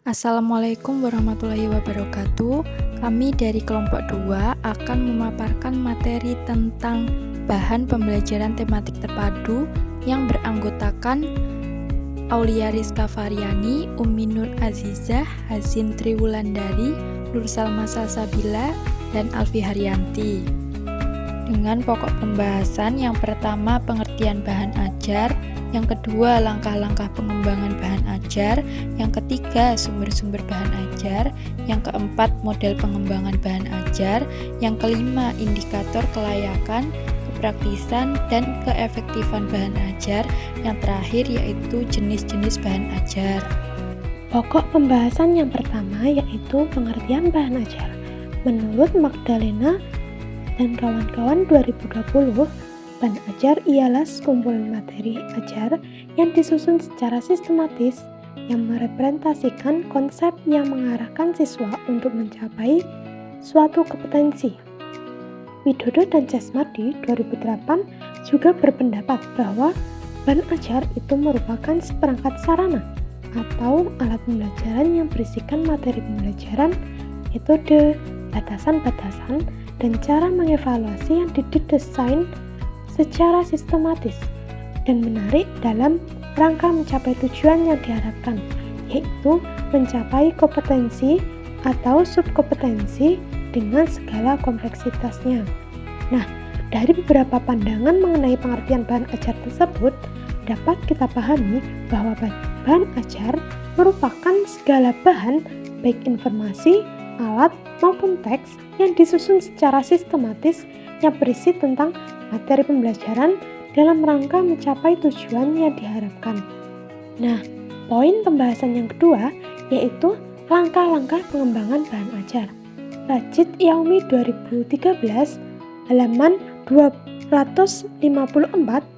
Assalamualaikum warahmatullahi wabarakatuh. Kami dari kelompok 2 akan memaparkan materi tentang bahan pembelajaran tematik terpadu yang beranggotakan Aulia Rizka Faryani, Ummi Nur Azizah, Hazin Triwulandari, Nur Salma Salsabila, dan Alfi Haryanti. Dengan pokok pembahasan yang pertama pengertian bahan ajar, yang kedua langkah-langkah pengembangan bahan ajar, yang ketiga sumber-sumber bahan ajar, yang keempat model pengembangan bahan ajar, yang kelima indikator kelayakan, kepraktisan, dan keefektifan bahan ajar, yang terakhir yaitu jenis-jenis bahan ajar. Pokok pembahasan yang pertama yaitu pengertian bahan ajar. Menurut Magdalena dan kawan-kawan 2020, bahan ajar ialah sekumpulan materi ajar yang disusun secara sistematis yang merepresentasikan konsep yang mengarahkan siswa untuk mencapai suatu kompetensi. Widodo dan Chesmardi 2008 juga berpendapat bahwa bahan ajar itu merupakan seperangkat sarana atau alat pembelajaran yang berisikan materi pembelajaran, metode, batasan-batasan, dan cara mengevaluasi yang didesain secara sistematis dan menarik dalam rangka mencapai tujuan yang diharapkan, yaitu mencapai kompetensi atau subkompetensi dengan segala kompleksitasnya. Nah, dari beberapa pandangan mengenai pengertian bahan ajar tersebut, dapat kita pahami bahwa bahan ajar merupakan segala bahan, baik informasi, alat, maupun teks yang disusun secara sistematis yang berisi tentang materi pembelajaran dalam rangka mencapai tujuan yang diharapkan. Nah, poin pembahasan yang kedua yaitu langkah-langkah pengembangan bahan ajar. Rajid Yaumi 2013 halaman 254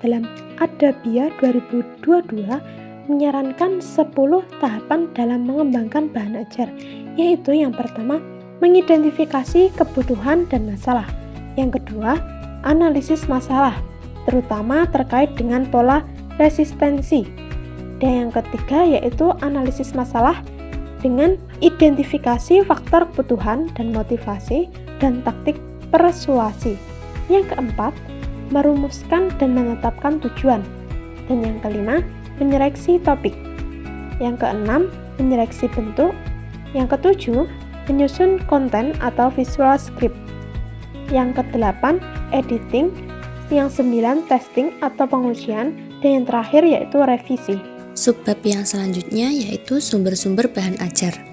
dalam Adabiyah 2022 menyarankan 10 tahapan dalam mengembangkan bahan ajar, yaitu yang pertama, mengidentifikasi kebutuhan dan masalah. Yang kedua, analisis masalah, terutama terkait dengan pola resistensi. Dan yang ketiga yaitu analisis masalah dengan identifikasi faktor kebutuhan dan motivasi dan taktik persuasi. Yang keempat, merumuskan dan menetapkan tujuan. Dan yang kelima, menyeleksi topik. Yang keenam, menyeleksi bentuk. Yang ketujuh, menyusun konten atau visual script. Yang kedelapan, editing. Yang 9, testing atau pengujian. Dan yang terakhir yaitu revisi. Subbab yang selanjutnya yaitu sumber-sumber bahan ajar.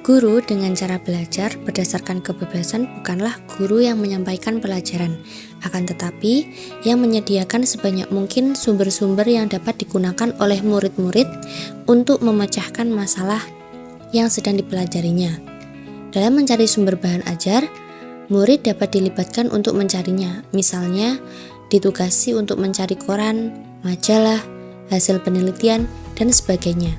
Guru dengan cara belajar berdasarkan kebebasan bukanlah guru yang menyampaikan pelajaran, akan tetapi yang menyediakan sebanyak mungkin sumber-sumber yang dapat digunakan oleh murid-murid untuk memecahkan masalah yang sedang dipelajarinya. Dalam mencari sumber bahan ajar, murid dapat dilibatkan untuk mencarinya, misalnya ditugasi untuk mencari koran, majalah, hasil penelitian, dan sebagainya.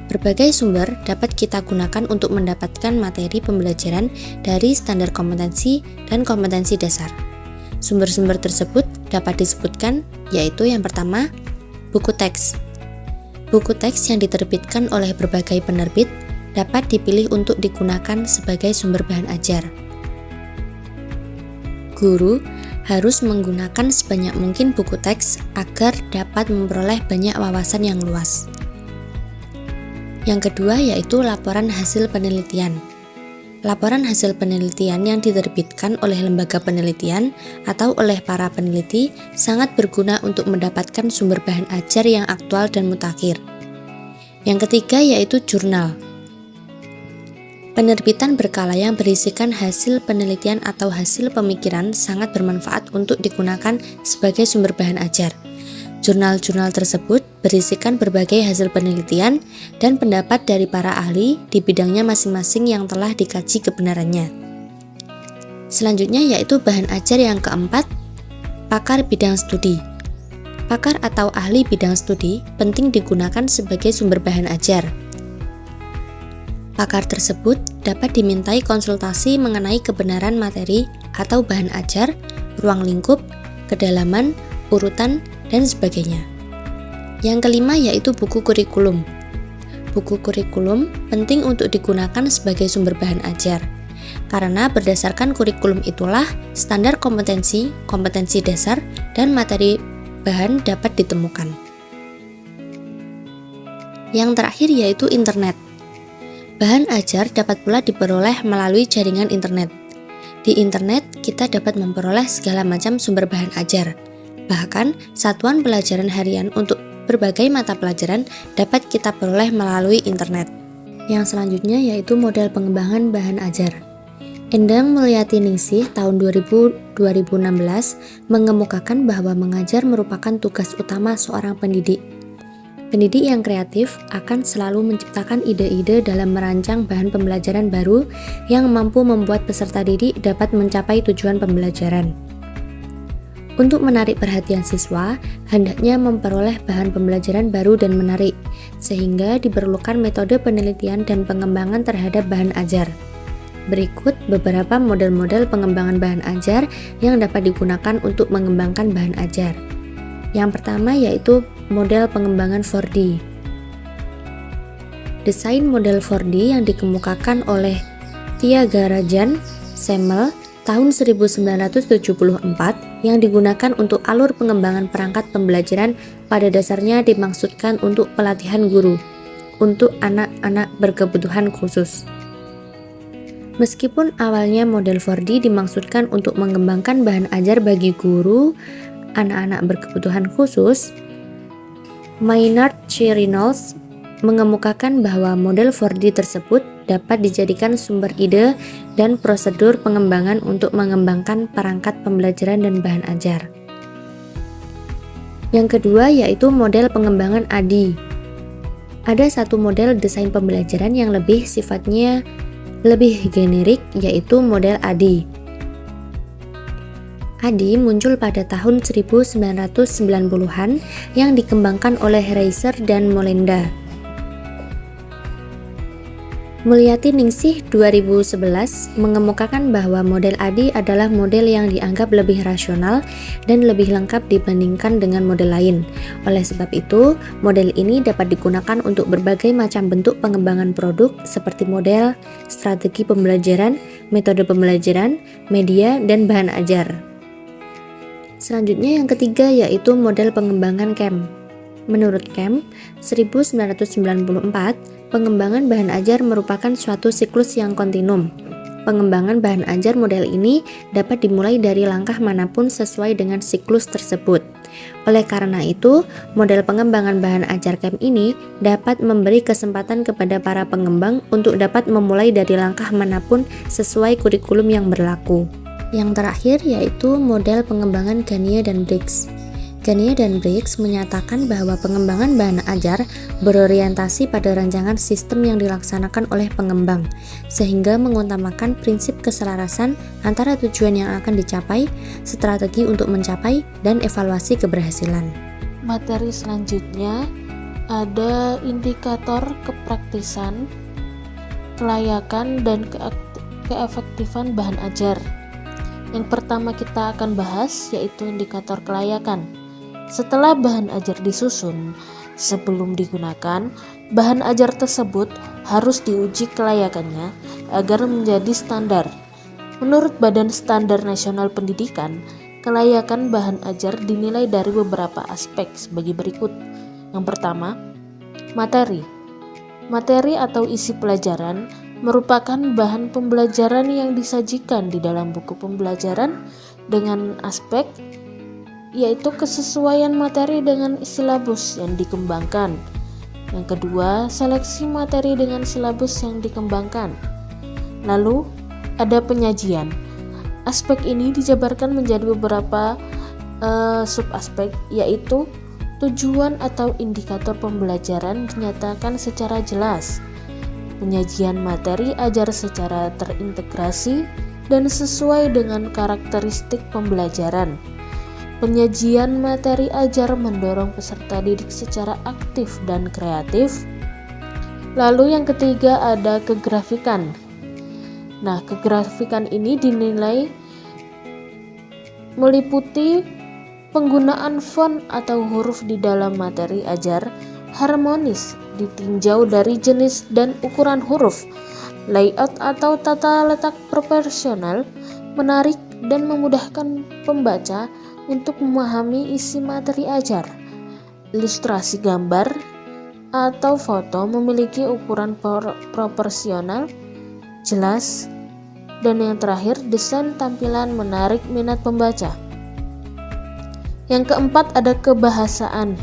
Berbagai sumber dapat kita gunakan untuk mendapatkan materi pembelajaran dari standar kompetensi dan kompetensi dasar. Sumber-sumber tersebut dapat disebutkan, yaitu yang pertama, buku teks. Buku teks yang diterbitkan oleh berbagai penerbit dapat dipilih untuk digunakan sebagai sumber bahan ajar. Guru harus menggunakan sebanyak mungkin buku teks agar dapat memperoleh banyak wawasan yang luas. Yang kedua yaitu laporan hasil penelitian. Laporan hasil penelitian yang diterbitkan oleh lembaga penelitian atau oleh para peneliti sangat berguna untuk mendapatkan sumber bahan ajar yang aktual dan mutakhir. Yang ketiga yaitu jurnal. Penerbitan berkala yang berisikan hasil penelitian atau hasil pemikiran sangat bermanfaat untuk digunakan sebagai sumber bahan ajar. Jurnal-jurnal tersebut berisikan berbagai hasil penelitian dan pendapat dari para ahli di bidangnya masing-masing yang telah dikaji kebenarannya. Selanjutnya yaitu bahan ajar yang keempat, pakar bidang studi. Pakar atau ahli bidang studi penting digunakan sebagai sumber bahan ajar. Pakar tersebut dapat dimintai konsultasi mengenai kebenaran materi atau bahan ajar, ruang lingkup, kedalaman, urutan, dan sebagainya. Yang kelima yaitu buku kurikulum. buku kurikulum penting untuk digunakan sebagai sumber bahan ajar. Karena berdasarkan kurikulum itulah standar kompetensi, kompetensi dasar, dan materi bahan dapat ditemukan. Yang terakhir yaitu internet. Bahan ajar dapat pula diperoleh melalui jaringan internet. Di internet, kita dapat memperoleh segala macam sumber bahan ajar. Bahkan, satuan pelajaran harian untuk berbagai mata pelajaran dapat kita peroleh melalui internet. Yang selanjutnya yaitu model pengembangan bahan ajar. Endang Mulyati Ningsih tahun 2016 mengemukakan bahwa mengajar merupakan tugas utama seorang pendidik. Pendidik yang kreatif akan selalu menciptakan ide-ide dalam merancang bahan pembelajaran baru yang mampu membuat peserta didik dapat mencapai tujuan pembelajaran. Untuk menarik perhatian siswa, hendaknya memperoleh bahan pembelajaran baru dan menarik, sehingga diperlukan metode penelitian dan pengembangan terhadap bahan ajar. Berikut beberapa model-model pengembangan bahan ajar yang dapat digunakan untuk mengembangkan bahan ajar. Yang pertama yaitu model pengembangan 4D. Desain model 4D yang dikemukakan oleh Thiagarajan Semmel tahun 1974 yang digunakan untuk alur pengembangan perangkat pembelajaran pada dasarnya dimaksudkan untuk pelatihan guru untuk anak-anak berkebutuhan khusus. Meskipun awalnya model 4D dimaksudkan untuk mengembangkan bahan ajar bagi guru anak-anak berkebutuhan khusus, Maynard C. Reynolds mengemukakan bahwa model 4D tersebut dapat dijadikan sumber ide dan prosedur pengembangan untuk mengembangkan perangkat pembelajaran dan bahan ajar. Yang kedua yaitu model pengembangan ADI. Ada satu model desain pembelajaran yang sifatnya lebih generik yaitu model ADI. ADI muncul pada tahun 1990-an yang dikembangkan oleh Reiser dan Molenda. Mulyati Ningsih 2011 mengemukakan bahwa model ADI adalah model yang dianggap lebih rasional dan lebih lengkap dibandingkan dengan model lain. Oleh sebab itu, model ini dapat digunakan untuk berbagai macam bentuk pengembangan produk seperti model, strategi pembelajaran, metode pembelajaran, media, dan bahan ajar. Selanjutnya yang ketiga yaitu model pengembangan CAM. Menurut CAM, 1994, pengembangan bahan ajar merupakan suatu siklus yang kontinum. Pengembangan bahan ajar model ini dapat dimulai dari langkah manapun sesuai dengan siklus tersebut. Oleh karena itu, model pengembangan bahan ajar CAM ini dapat memberi kesempatan kepada para pengembang untuk dapat memulai dari langkah manapun sesuai kurikulum yang berlaku. Yang terakhir yaitu model pengembangan Gagne dan Briggs. Gagne dan Briggs menyatakan bahwa pengembangan bahan ajar berorientasi pada rancangan sistem yang dilaksanakan oleh pengembang, sehingga mengutamakan prinsip keselarasan antara tujuan yang akan dicapai, strategi untuk mencapai, dan evaluasi keberhasilan. Materi selanjutnya ada indikator kepraktisan, kelayakan, dan keefektifan bahan ajar. Yang pertama kita akan bahas yaitu indikator kelayakan. Setelah bahan ajar disusun, sebelum digunakan, bahan ajar tersebut harus diuji kelayakannya agar menjadi standar. Menurut Badan Standar Nasional Pendidikan, kelayakan bahan ajar dinilai dari beberapa aspek sebagai berikut. Yang pertama, materi. Materi atau isi pelajaran merupakan bahan pembelajaran yang disajikan di dalam buku pembelajaran dengan aspek yaitu kesesuaian materi dengan silabus yang dikembangkan. Yang kedua, seleksi materi dengan silabus yang dikembangkan. Lalu, ada penyajian. Aspek ini dijabarkan menjadi beberapa subaspek, yaitu tujuan atau indikator pembelajaran dinyatakan secara jelas. Penyajian materi ajar secara terintegrasi dan sesuai dengan karakteristik pembelajaran. Penyajian materi ajar mendorong peserta didik secara aktif dan kreatif. Lalu yang ketiga ada kegrafikan. Nah, kegrafikan ini dinilai meliputi penggunaan font atau huruf di dalam materi ajar harmonis, ditinjau dari jenis dan ukuran huruf, layout atau tata letak proporsional, menarik dan memudahkan pembaca untuk memahami isi materi ajar. Ilustrasi gambar atau foto memiliki ukuran proporsional, jelas, dan yang terakhir, desain tampilan menarik minat pembaca. Yang keempat ada kebahasaan.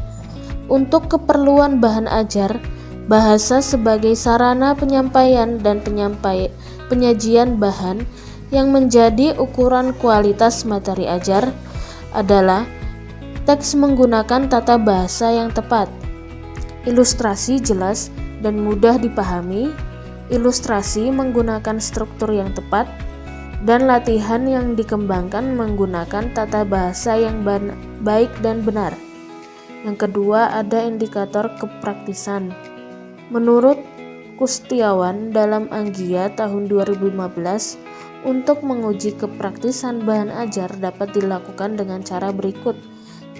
Untuk keperluan bahan ajar, bahasa sebagai sarana penyampaian dan penyajian bahan yang menjadi ukuran kualitas materi ajar adalah teks menggunakan tata bahasa yang tepat, ilustrasi jelas dan mudah dipahami, ilustrasi menggunakan struktur yang tepat, dan latihan yang dikembangkan menggunakan tata bahasa yang baik dan benar. Yang kedua ada indikator kepraktisan. Menurut Kustiawan dalam Anggia tahun 2015, untuk menguji kepraktisan bahan ajar dapat dilakukan dengan cara berikut.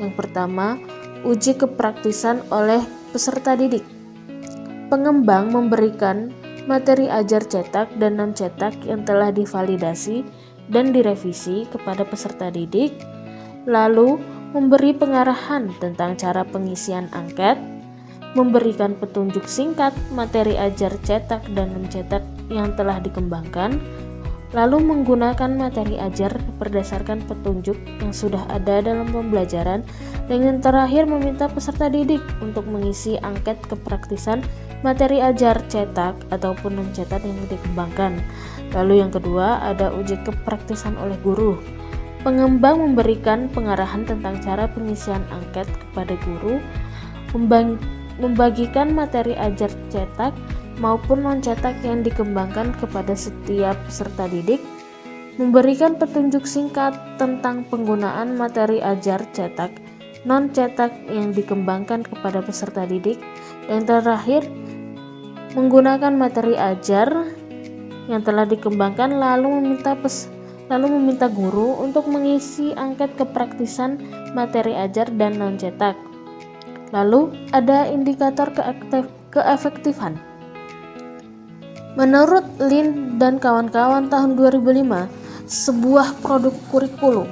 Yang pertama, uji kepraktisan oleh peserta didik. Pengembang memberikan materi ajar cetak dan non-cetak yang telah divalidasi dan direvisi kepada peserta didik, lalu memberi pengarahan tentang cara pengisian angket, memberikan petunjuk singkat materi ajar cetak dan non-cetak yang telah dikembangkan, lalu menggunakan materi ajar berdasarkan petunjuk yang sudah ada dalam pembelajaran, dan yang terakhir meminta peserta didik untuk mengisi angket kepraktisan materi ajar cetak ataupun non-cetak yang dikembangkan. Lalu yang kedua ada uji kepraktisan oleh guru. Pengembang memberikan pengarahan tentang cara pengisian angket kepada guru, membagikan materi ajar cetak maupun non-cetak yang dikembangkan kepada setiap peserta didik, memberikan petunjuk singkat tentang penggunaan materi ajar cetak, non-cetak yang dikembangkan kepada peserta didik, dan terakhir menggunakan materi ajar yang telah dikembangkan lalu meminta guru untuk mengisi angket kepraktisan materi ajar dan non-cetak. Lalu ada indikator keefektifan. Menurut Lin dan kawan-kawan tahun 2005, sebuah produk kurikulum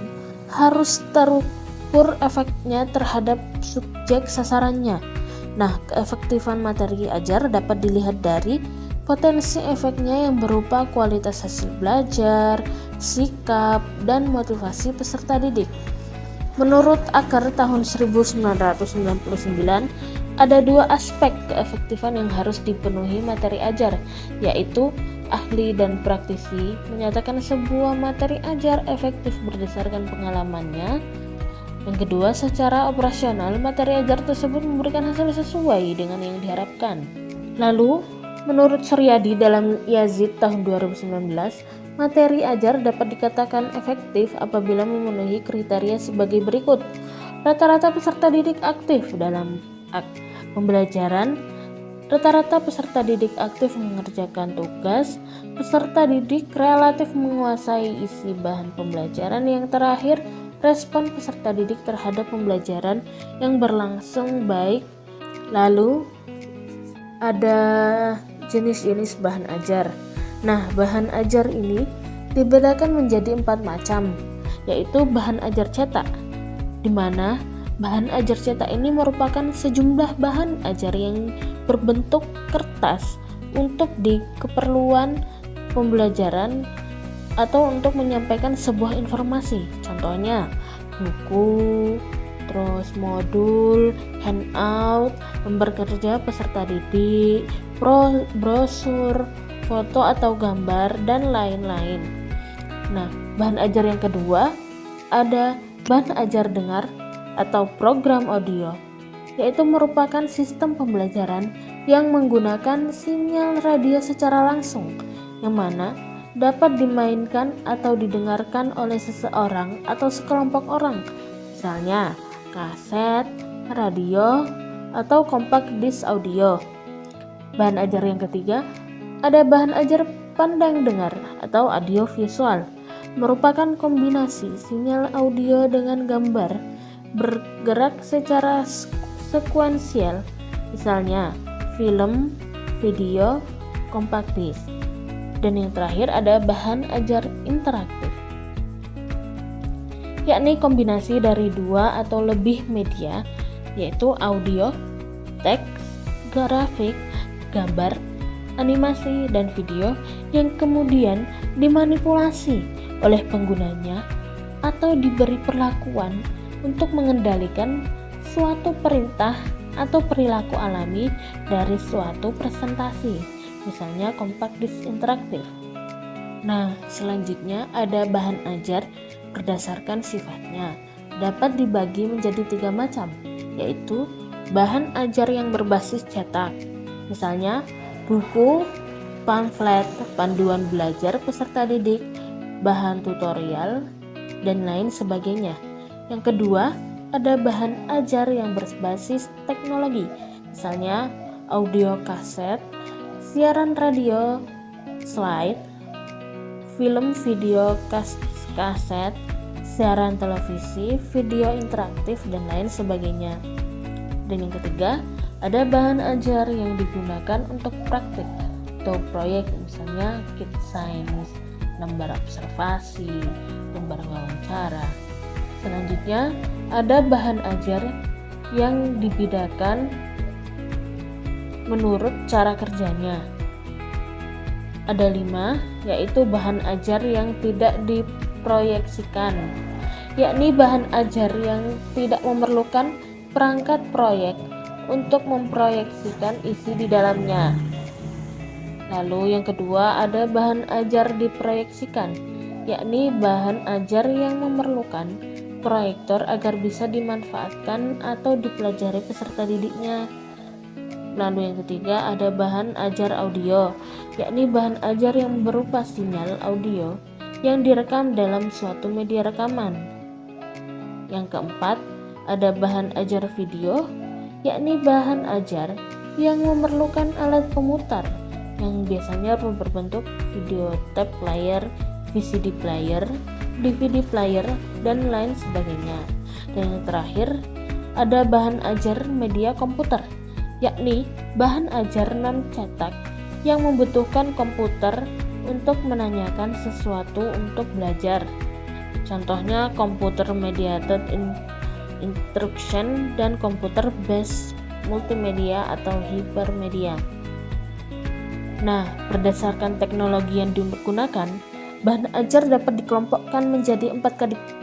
harus terukur efeknya terhadap subjek sasarannya. Nah, keefektifan materi ajar dapat dilihat dari potensi efeknya yang berupa kualitas hasil belajar, sikap, dan motivasi peserta didik. Menurut Acker tahun 1999, ada dua aspek keefektifan yang harus dipenuhi materi ajar, yaitu ahli dan praktisi menyatakan sebuah materi ajar efektif berdasarkan pengalamannya. Yang kedua, secara operasional materi ajar tersebut memberikan hasil sesuai dengan yang diharapkan. Lalu, menurut Suryadi dalam Yazid tahun 2019, materi ajar dapat dikatakan efektif apabila memenuhi kriteria sebagai berikut. Rata-rata peserta didik aktif dalam pembelajaran, rata-rata peserta didik aktif mengerjakan tugas, peserta didik relatif menguasai isi bahan pembelajaran, yang terakhir respon peserta didik terhadap pembelajaran yang berlangsung baik. Lalu ada jenis-jenis bahan ajar. Nah, bahan ajar ini dibedakan menjadi 4 macam, yaitu bahan ajar cetak, di mana bahan ajar cetak ini merupakan sejumlah bahan ajar yang berbentuk kertas untuk keperluan pembelajaran atau untuk menyampaikan sebuah informasi. Contohnya buku, terus modul, handout, lembar kerja peserta didik, brosur, foto atau gambar, dan lain-lain. Nah, bahan ajar yang kedua ada bahan ajar dengar atau program audio, yaitu merupakan sistem pembelajaran yang menggunakan sinyal radio secara langsung, yang mana dapat dimainkan atau didengarkan oleh seseorang atau sekelompok orang, misalnya kaset, radio, atau compact disc audio. Bahan ajar yang ketiga ada bahan ajar pandang dengar atau audio visual, merupakan kombinasi sinyal audio dengan gambar bergerak secara sekuensial misalnya film, video, compact disc. Dan yang terakhir ada bahan ajar interaktif, yakni kombinasi dari 2 atau lebih media, yaitu audio, teks, grafik, gambar, animasi, dan video yang kemudian dimanipulasi oleh penggunanya atau diberi perlakuan untuk mengendalikan suatu perintah atau perilaku alami dari suatu presentasi, misalnya compact disc interaktif. Nah, selanjutnya ada bahan ajar berdasarkan sifatnya. Dapat dibagi menjadi 3 macam, yaitu bahan ajar yang berbasis cetak, misalnya buku, pamflet, panduan belajar peserta didik, bahan tutorial, dan lain sebagainya. Yang kedua, ada bahan ajar yang berbasis teknologi, misalnya audio kaset, siaran radio, slide, film video kaset, siaran televisi, video interaktif, dan lain sebagainya. Dan yang ketiga, ada bahan ajar yang digunakan untuk praktik atau proyek, misalnya kit sains, lembar observasi, lembar wawancara. Selanjutnya, ada bahan ajar yang dibedakan menurut cara kerjanya. Ada 5, yaitu bahan ajar yang tidak diproyeksikan, yakni bahan ajar yang tidak memerlukan perangkat proyek untuk memproyeksikan isi di dalamnya. Lalu yang kedua, ada bahan ajar diproyeksikan, yakni bahan ajar yang memerlukan proyektor agar bisa dimanfaatkan atau dipelajari peserta didiknya. Lalu yang ketiga, ada bahan ajar audio, yakni bahan ajar yang berupa sinyal audio yang direkam dalam suatu media rekaman. Yang keempat, ada bahan ajar video, yakni bahan ajar yang memerlukan alat pemutar yang biasanya berbentuk video tape player, VCD player, DVD player, dan lain sebagainya. Dan yang terakhir, ada bahan ajar media komputer, yakni bahan ajar non-cetak yang membutuhkan komputer untuk menanyakan sesuatu untuk belajar. Contohnya komputer mediated instruction dan komputer based multimedia atau hipermedia. Nah, berdasarkan teknologi yang digunakan, bahan ajar dapat dikelompokkan menjadi 4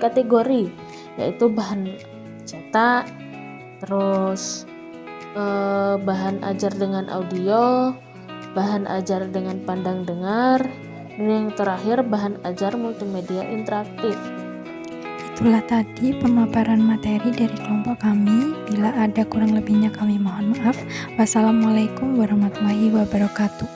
kategori, yaitu bahan cetak, terus bahan ajar dengan audio, bahan ajar dengan pandang dengar, dan yang terakhir bahan ajar multimedia interaktif. Itulah tadi pemaparan materi dari kelompok kami. Bila ada kurang lebihnya kami mohon maaf. Wassalamualaikum warahmatullahi wabarakatuh.